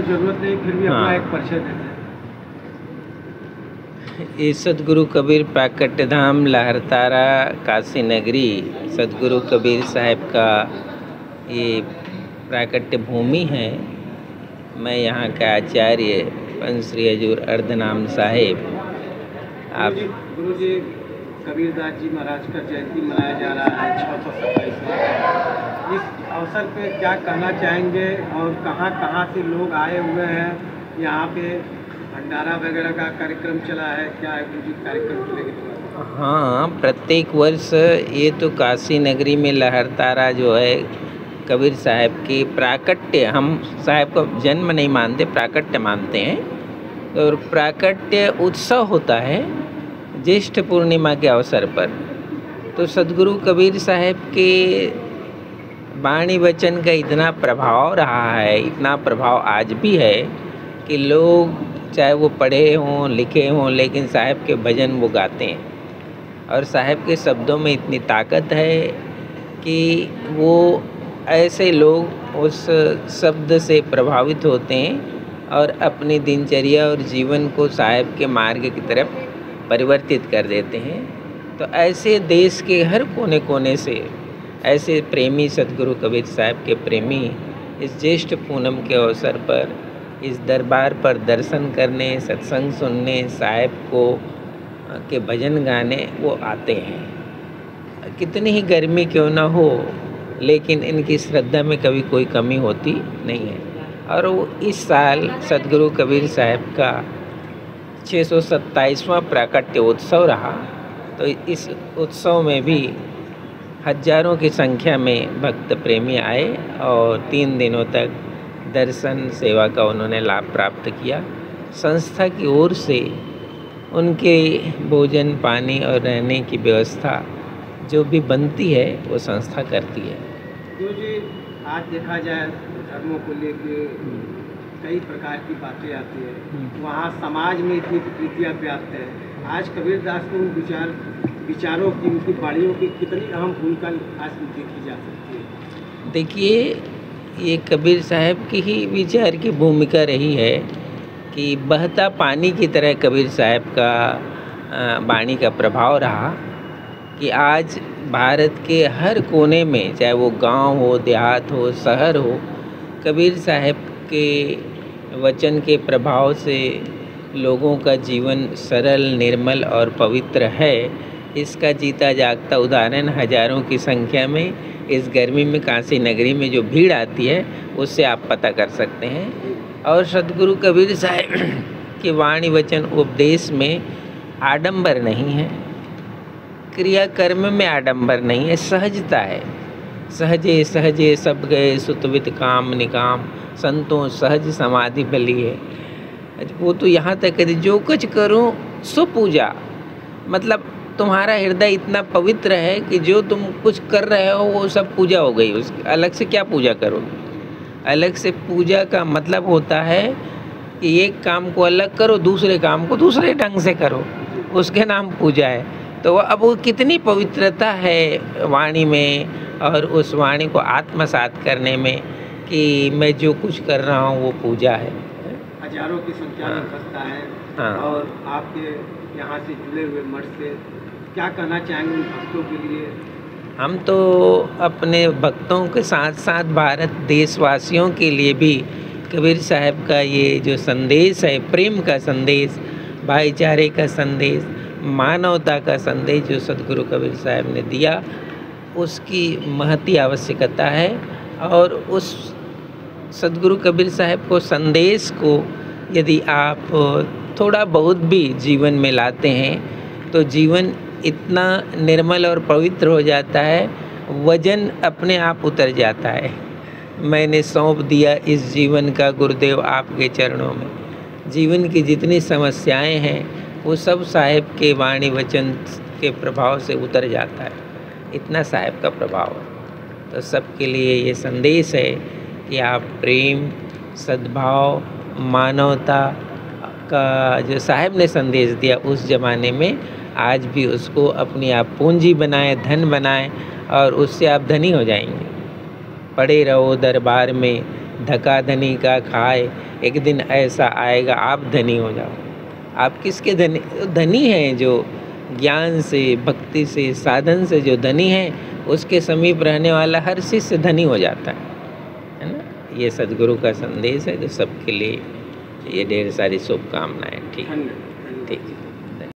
जरूरत नहीं, फिर भी अपना एक परिचय देते हैं। ये सदगुरु कबीर प्राकट्य धाम लहरतारा काशी नगरी सदगुरु कबीर साहब का ये प्राकट्य भूमि है। मैं यहाँ का आचार्य पंच श्री हजूर अर्धनाम साहेब। आप गुरु जी कबीरदास जी महाराज का जयंती मनाया जा रहा है 627वां। इस अवसर पे क्या कहना चाहेंगे और कहाँ कहाँ से लोग आए हुए हैं? यहाँ पे भंडारा वगैरह का कार्यक्रम चला है, क्या है गुरु जी कार्यक्रम चलेगा? हाँ, प्रत्येक वर्ष ये तो काशी नगरी में लहरतारा जो है कबीर साहब की प्राकट्य, हम साहब का जन्म नहीं मानते, प्राकट्य मानते हैं। और प्राकट्य उत्सव होता है ज्येष्ठ पूर्णिमा के अवसर पर। तो सदगुरु कबीर साहब के वाणी वचन का इतना प्रभाव रहा है, इतना प्रभाव आज भी है कि लोग चाहे वो पढ़े हों लिखे हों, लेकिन साहब के भजन वो गाते हैं। और साहब के शब्दों में इतनी ताकत है कि वो ऐसे लोग उस शब्द से प्रभावित होते हैं और अपनी दिनचर्या और जीवन को साहब के मार्ग की तरफ परिवर्तित कर देते हैं। तो ऐसे देश के हर कोने कोने से ऐसे प्रेमी सदगुरु कबीर साहब के प्रेमी इस ज्येष्ठ पूनम के अवसर पर इस दरबार पर दर्शन करने, सत्संग सुनने, साहब को के भजन गाने वो आते हैं। कितनी ही गर्मी क्यों ना हो, लेकिन इनकी श्रद्धा में कभी कोई कमी होती नहीं है। और वो इस साल सदगुरु कबीर साहब का 627वां प्राकट्य उत्सव रहा। तो इस उत्सव में भी हजारों की संख्या में भक्त प्रेमी आए और 3 दिनों तक दर्शन सेवा का उन्होंने लाभ प्राप्त किया। संस्था की ओर से उनके भोजन पानी और रहने की व्यवस्था जो भी बनती है वो संस्था करती है। गुरु जी आज देखा जाए धर्मों को लेके कई प्रकार की बातें आती है, वहाँ समाज में इतनी विकृतियाँ व्याप्त है। आज कबीरदास को विचारों की, उनकी वाणियों की कितनी अहम भूमिका आज देखी जा सकती है? देखिए, ये कबीर साहब की ही विचार की भूमिका रही है कि बहता पानी की तरह कबीर साहब का वाणी का प्रभाव रहा कि आज भारत के हर कोने में, चाहे वो गांव हो, देहात हो, शहर हो, कबीर साहब के वचन के प्रभाव से लोगों का जीवन सरल, निर्मल और पवित्र है। इसका जीता जागता उदाहरण हजारों की संख्या में इस गर्मी में काशी नगरी में जो भीड़ आती है उससे आप पता कर सकते हैं। और सदगुरु कबीर साहब के वाणी वचन उपदेश में आडंबर नहीं है, क्रियाकर्म में आडंबर नहीं है, सहजता है। सहजे सहजे सब गए सुतवित काम निकाम, संतों सहज समाधि भली है। वो तो यहाँ तक कहते जो कुछ करूँ सो पूजा, मतलब तुम्हारा हृदय इतना पवित्र है कि जो तुम कुछ कर रहे हो वो सब पूजा हो गई। उसके अलग से क्या पूजा करोगे? अलग से पूजा का मतलब होता है कि एक काम को अलग करो, दूसरे काम को दूसरे ढंग से करो, उसके नाम पूजा है। तो अब वो कितनी पवित्रता है वाणी में और उस वाणी को आत्मसात करने में कि मैं जो कुछ कर रहा हूँ वो पूजा है। हजारों की संख्या में भक्त है। हाँ। और आपके यहाँ से जुड़े हुए मठ से क्या कहना चाहेंगे उन भक्तों के लिए? हम तो अपने भक्तों के साथ साथ भारत देशवासियों के लिए भी कबीर साहब का ये जो संदेश है, प्रेम का संदेश, भाईचारे का संदेश, मानवता का संदेश जो सदगुरु कबीर साहब ने दिया, उसकी महती आवश्यकता है। और उस सदगुरु कबीर साहब को संदेश को यदि आप थोड़ा बहुत भी जीवन में लाते हैं तो जीवन इतना निर्मल और पवित्र हो जाता है, वजन अपने आप उतर जाता है। मैंने सौंप दिया इस जीवन का गुरुदेव आपके चरणों में। जीवन की जितनी समस्याएं हैं वो सब साहेब के वाणी वचन के प्रभाव से उतर जाता है। इतना साहेब का प्रभाव है। तो सबके लिए ये संदेश है कि आप प्रेम, सद्भाव, मानवता का जो साहेब ने संदेश दिया उस ज़माने में, आज भी उसको अपनी आप पूंजी बनाएं, धन बनाएं और उससे आप धनी हो जाएंगे। पड़े रहो दरबार में, धका धनी का खाए, एक दिन ऐसा आएगा आप धनी हो जाओ। आप किसके धनी? धनी हैं जो ज्ञान से, भक्ति से, साधन से जो धनी हैं, उसके समीप रहने वाला हर शिष्य धनी हो जाता है ना। ये सद्गुरु का संदेश है। तो सबके लिए ये ढेर सारी शुभकामनाएं। ठीक है।